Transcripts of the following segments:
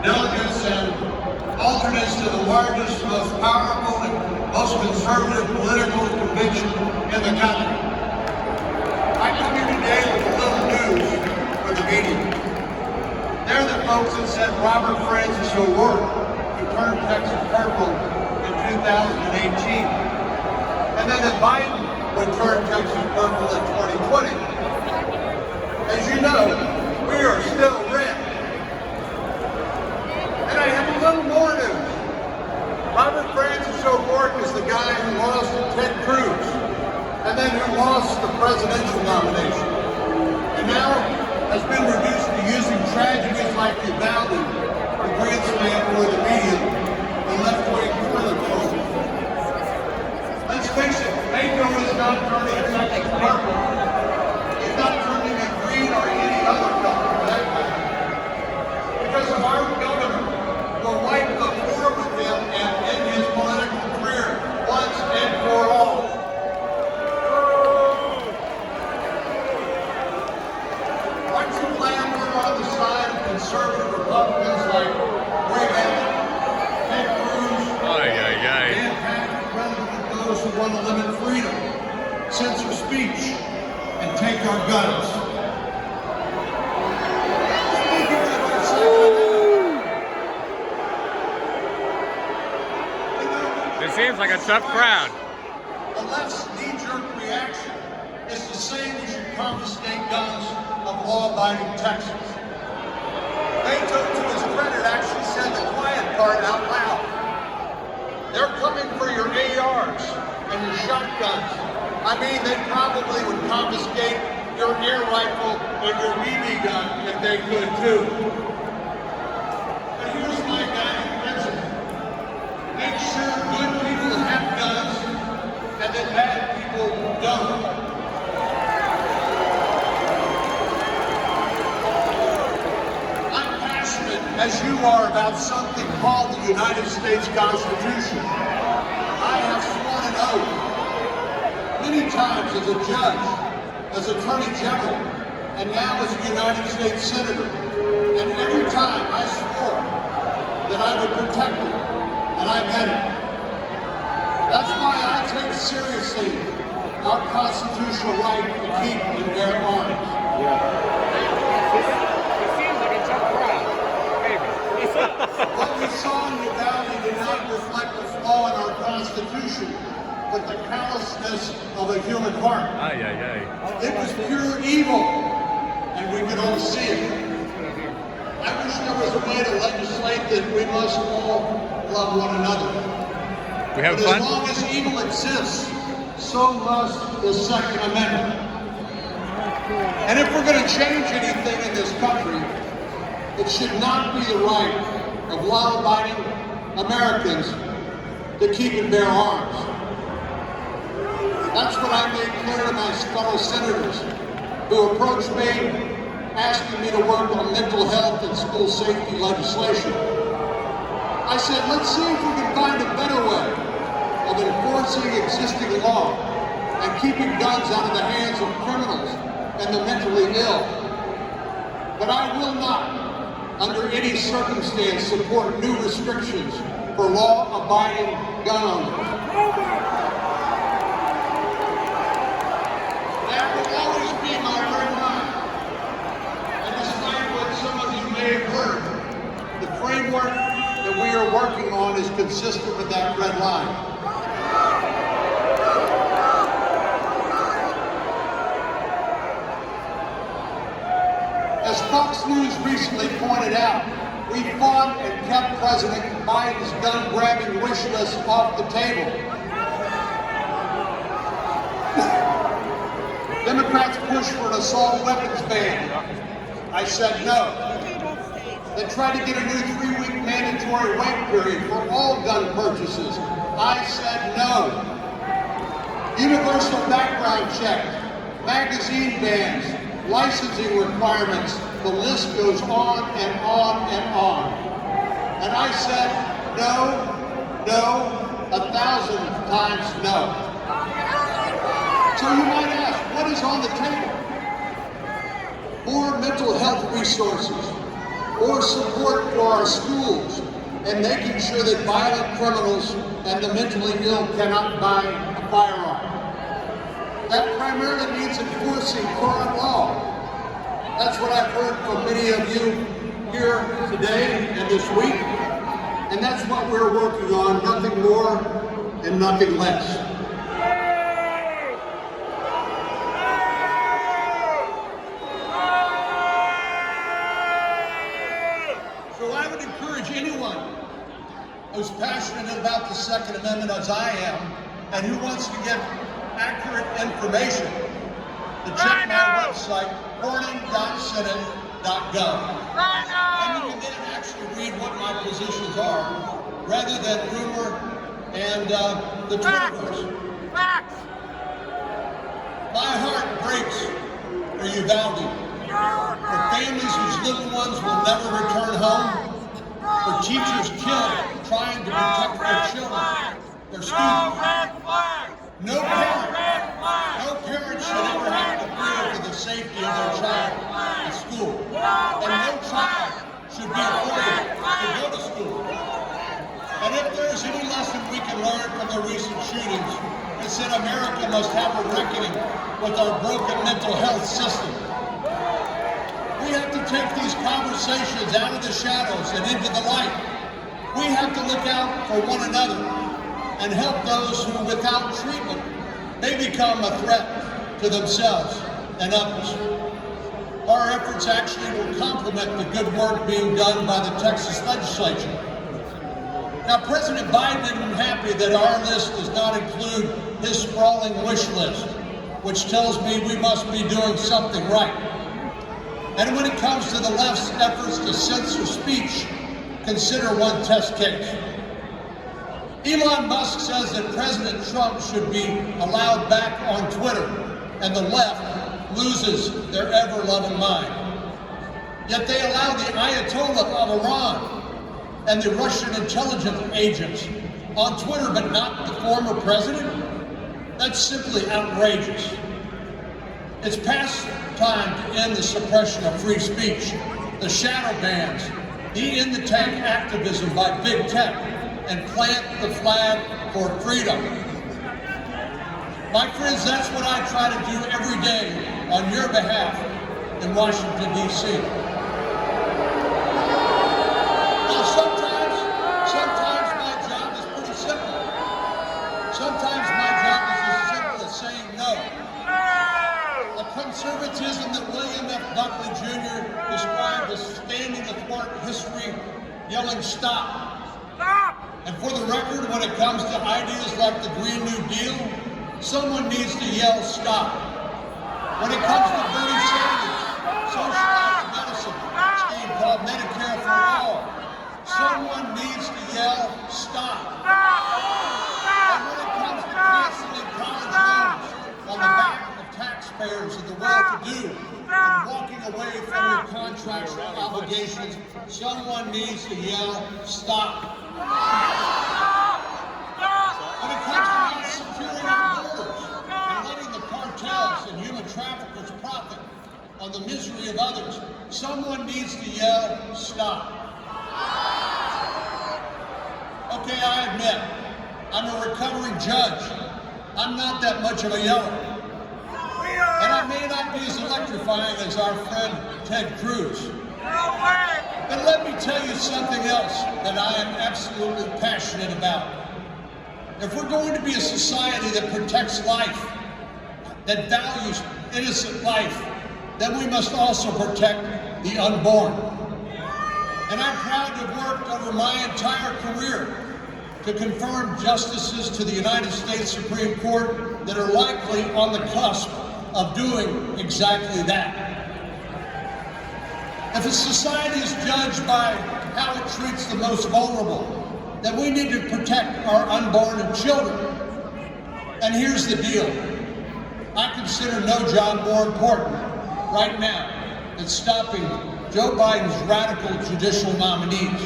delegates and alternates to the largest, most powerful, and most conservative political convention in the country. I come here today with a little news for the media. They're the folks that said Robert Francis O'Rourke, who turned Texas purple in 2018, and then that Biden would turn Texas purple in 2020. As you know, we are still red. And I have a little more news. Robert Francis O'Rourke is the guy who lost to Ted Cruz, and then who lost the presidential nomination, and now has been reduced to using tragedies like Uvalde to grandstand for the media and left-wing toilet bowl. Let's face it, NATO is not turning Texas purple. It's not turning it green or any other color for that matter. Because of our governor will wipe the floor with him and end his political career once and for all. Aren't you glad we're on the side of conservative Republicans like Reagan, Ted Cruz, Dan Patrick, rather than those who want to limit freedom, censor speech, and take our guns? It seems like a tough crowd. The left's knee-jerk reaction is to say we should confiscate guns of law-abiding Texans. Beto, to his credit, actually said the quiet part out loud. They're coming for your ARs and your shotguns. I mean, they probably would confiscate your air rifle and your BB gun if they could too. But here's my guiding principle. Make sure good people have guns and that bad people don't. I'm passionate, as you are, about something called the United States Constitution. I have sworn an oath many times as a judge, as Attorney General, and now as a United States Senator. And every time I swore that I would protect it, and I meant it. That's why I take seriously our constitutional right to keep and bear arms. It seems like a tough crowd. Maybe. What we saw in Uvalde did not reflect the flaw in our Constitution, but the callousness of a human heart. It was pure evil, and we could all see it. I wish there was a way to legislate that we must all love one another. We have but fun? As long as evil exists, so must the Second Amendment. And if we're going to change anything in this country, it should not be the right of law-abiding Americans to keep and bear arms. That's what I made clear to my fellow senators who approached me asking me to work on mental health and school safety legislation. I said, let's see if we can find a better way of enforcing existing law and keeping guns out of the hands of criminals and the mentally ill. But I will not, under any circumstance, support new restrictions for law-abiding gun owners. That will always be my red line. And despite what some of you may have heard, the framework that we are working on is consistent with that red line. As Fox News recently pointed out, we fought and kept President Biden's gun-grabbing wish list off the table. Democrats pushed for an assault weapons ban. I said no. They tried to get a new 3-week mandatory wait period for all gun purchases. I said no. Universal background check, magazine bans, licensing requirements, the list goes on and on and on. And I said no, no, 1,000 times no. So you might ask, what is on the table? More mental health resources, or support for our schools and making sure that violent criminals and the mentally ill cannot buy a firearm. That primarily means enforcing current law. That's what I've heard from many of you here today and this week, and that's what we're working on, nothing more and nothing less. So I would encourage anyone who's passionate about the Second Amendment as I am, and who wants to get accurate information, to check my website, cornyn.senate.gov. And you can then actually read what my positions are, rather than rumor and the Twitterverse. My heart breaks for Uvalde, for families whose little ones will never return home, for teachers killed trying to protect their children, their students. No parent should ever have to fear for the safety of their child at school. And no child should be afraid to go to school. And if there's any lesson we can learn from the recent shootings, it's that America must have a reckoning with our broken mental health system. We have to take these conversations out of the shadows and into the light. We have to look out for one another and help those who, without treatment, may become a threat to themselves and others. Our efforts actually will complement the good work being done by the Texas legislature. Now, President Biden isn't happy that our list does not include his sprawling wish list, which tells me we must be doing something right. And when it comes to the left's efforts to censor speech, consider one test case. Elon Musk says that President Trump should be allowed back on Twitter, and the left loses their ever-loving mind. Yet they allow the Ayatollah of Iran and the Russian intelligence agents on Twitter, but not the former president? That's simply outrageous. It's past time to end the suppression of free speech, the shadow bans, the in-the-tank activism by big tech, and plant the flag for freedom. My friends, that's what I try to do every day on your behalf in Washington, D.C. Now, sometimes my job is pretty simple. Sometimes my job is as simple as saying no. A conservatism that William F. Buckley Jr. described as standing athwart history, yelling stop. And for the record, when it comes to ideas like the Green New Deal, someone needs to yell stop. When it comes to Bernie Sanders' socialized medicine scheme called Medicare for All, someone needs to yell stop. And when it comes to canceling college loans on the back of taxpayers and the well-to-do, and walking away from your contractual obligations, someone needs to yell stop. When it comes to not securing our borders and letting the cartels and human traffickers profit on the misery of others, someone needs to yell stop. Okay, I admit, I'm a recovering judge. I'm not that much of a yeller. And I may not be as electrifying as our friend Ted Cruz. But let me tell you something else that I am absolutely passionate about. If we're going to be a society that protects life, that values innocent life, then we must also protect the unborn. And I'm proud to have worked over my entire career to confirm justices to the United States Supreme Court that are likely on the cusp of doing exactly that. If a society is judged by how it treats the most vulnerable, then we need to protect our unborn children. And here's the deal. I consider no job more important right now than stopping Joe Biden's radical judicial nominees.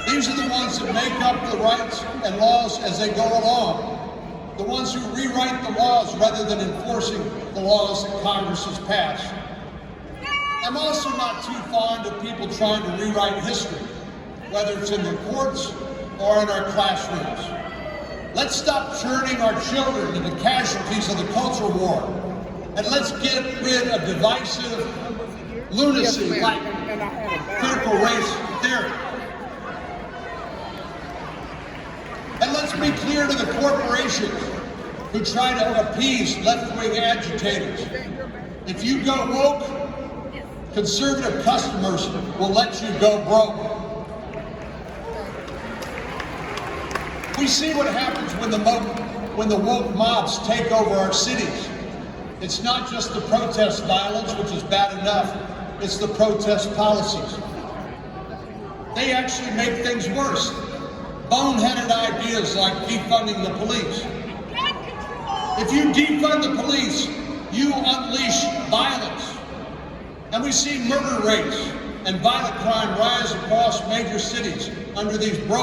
These are the ones that make up the rights and laws as they go along. The ones who rewrite the laws rather than enforcing the laws that Congress has passed. I'm also not too fond of people trying to rewrite history, whether it's in the courts or in our classrooms. Let's stop turning our children into casualties of the culture war, and let's get rid of divisive lunacy like critical race theory. And let's be clear to the corporations who try to appease left-wing agitators. If you go woke, conservative customers will let you go broke. We see what happens when the woke mobs take over our cities. It's not just the protest violence, which is bad enough, it's the protest policies. They actually make things worse. Boneheaded ideas like defunding the police. If you defund the police, you unleash violence. And we see murder rates and violent crime rise across major cities under these broken